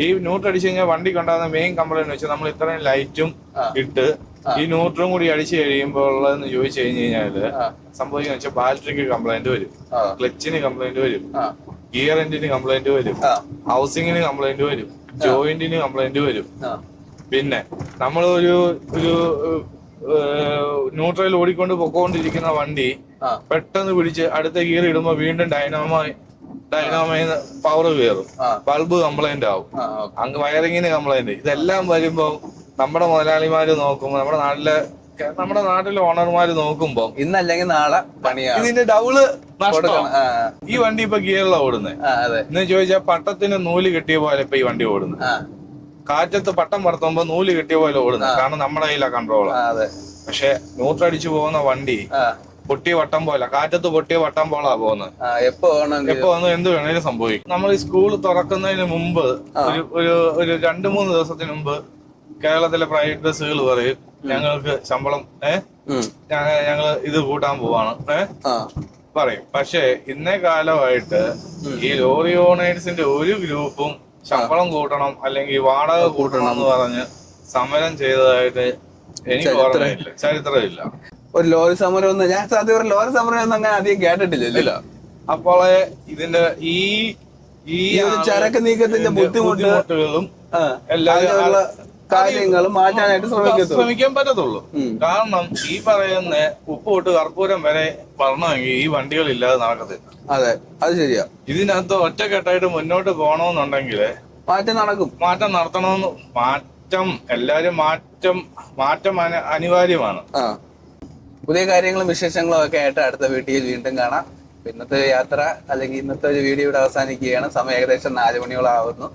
ഈ ന്യൂട്രൽ അടിച്ചു കഴിഞ്ഞാൽ വണ്ടി കൊണ്ടാകുന്ന മെയിൻ കംപ്ലൈന്റ് വെച്ചാൽ നമ്മൾ ഇത്രയും ലൈറ്റും ഇട്ട് ഈ ന്യൂട്രലും കൂടി അടിച്ചു കഴിയുമ്പോൾ ഉള്ളതെന്ന് ചോദിച്ചു കഴിഞ്ഞു കഴിഞ്ഞാല് സംഭവിക്കുന്ന വെച്ചാൽ ബാറ്ററിക്ക് കംപ്ലൈന്റ് വരും, ക്ലച്ചിന് കംപ്ലൈന്റ് വരും, ഗിയർ എൻജിന് കംപ്ലൈന്റ് വരും, ഹൗസിങ്ങിന് കംപ്ലൈന്റ് വരും, ജോയിന്റിന് കംപ്ലൈന്റ് വരും. പിന്നെ നമ്മൾ ഒരു ന്യൂട്രൽ ഓടിക്കൊണ്ട് പൊക്കോണ്ടിരിക്കുന്ന വണ്ടി പെട്ടെന്ന് പിടിച്ച് അടുത്ത ഗിയർ ഇടുമ്പോ വീണ്ടും ഡൈനാമോയിൽ പവർ കയറും, ബൾബ് കംപ്ലൈന്റ് ആവും, അങ്ങ് വയറിങ്ങിന് കംപ്ലൈന്റ്. ഇതെല്ലാം വരുമ്പോ നമ്മുടെ മുതലാളിമാര് നോക്കുമ്പോ നമ്മുടെ നാട്ടിലെ ഓണർമാര് നോക്കുമ്പോ ഇന്നല്ലെങ്കിൽ നാളെ പണിയാണ്, ഇതിന്റെ ഡബിള് നഷ്ടം. ഈ വണ്ടി ഇപ്പൊ ഗിയറിലാണ് ഓടുന്നത് എന്ന് ചോദിച്ചാൽ പട്ടത്തിന് നൂല് കെട്ടിയ പോലെ ഇപ്പൊ ഈ വണ്ടി ഓടുന്നത്. കാറ്റത്ത് പട്ടം പറത്തുമ്പോ നൂല് കെട്ടിയ പോലെ ഓടുന്നത്, കാരണം നമ്മുടെ കയ്യിലാ കൺട്രോൾ. പക്ഷെ ന്യൂട്രടിച്ചു പോകുന്ന വണ്ടി പൊട്ടിയ വട്ടം പോലെ, കാറ്റത്ത് പൊട്ടിയ വട്ടം പോലാ പോകുന്നത്. എപ്പോ വന്നു എന്ത് വേണേലും സംഭവിക്കും. നമ്മൾ ഈ സ്കൂൾ തുറക്കുന്നതിന് മുമ്പ് ഒരു 2-3 ദിവസത്തിന് മുമ്പ് കേരളത്തിലെ പ്രൈവറ്റ് ബസ്സുകൾ പറയും ഞങ്ങൾക്ക് ശമ്പളം ഞങ്ങൾ ഇത് കൂട്ടാൻ പോവാണ് പറയും. പക്ഷെ ഇന്നേ കാലമായിട്ട് ഈ ലോറി ഓണേഴ്സിന്റെ ഒരു ഗ്രൂപ്പും ശമ്പളം കൂട്ടണം അല്ലെങ്കിൽ വാടക കൂട്ടണം എന്ന് പറഞ്ഞ് സമരം ചെയ്തതായിട്ട് എനിക്ക് ഓർമ്മയില്ല, ചരിത്രമില്ല. ഒരു ലോറി സമരം ഒന്നും ഞാൻ സത്യം ലോറി സമരം ഒന്നും അങ്ങനെ അധികം കേട്ടിട്ടില്ല. അപ്പോൾ ഇതിന്റെ ഈ ചരക്ക് നീക്കത്തിന്റെ ബുദ്ധിമുട്ടുകളും കാര്യങ്ങളും മാറ്റാനായിട്ട് ശ്രമിക്കാൻ പറ്റത്തുള്ളൂ. കാരണം ഈ പറയുന്ന ഉപ്പ് തൊട്ട് കർപ്പൂരം വരെ പറഞ്ഞെങ്കിൽ ഈ വണ്ടികൾ ഇല്ലാതെ നടക്കത്തില്ല. അതെ, അത് ശരിയാ. ഇതിനകത്ത് ഒറ്റക്കെട്ടായിട്ട് മുന്നോട്ട് പോകണമെന്നുണ്ടെങ്കിൽ മാറ്റം നടത്തണമെന്ന് എല്ലാരും മാറ്റം അനിവാര്യമാണ്. പുതിയ കാര്യങ്ങളും വിശേഷങ്ങളും ഒക്കെ ആയിട്ട് അടുത്ത വീഡിയോയിൽ വീണ്ടും കാണാം. ഇന്നത്തെ യാത്ര അല്ലെങ്കിൽ ഇന്നത്തെ ഒരു വീഡിയോ ഇവിടെ അവസാനിക്കുകയാണ്. സമയം ഏകദേശം 4 മണിയോളാവുന്നു.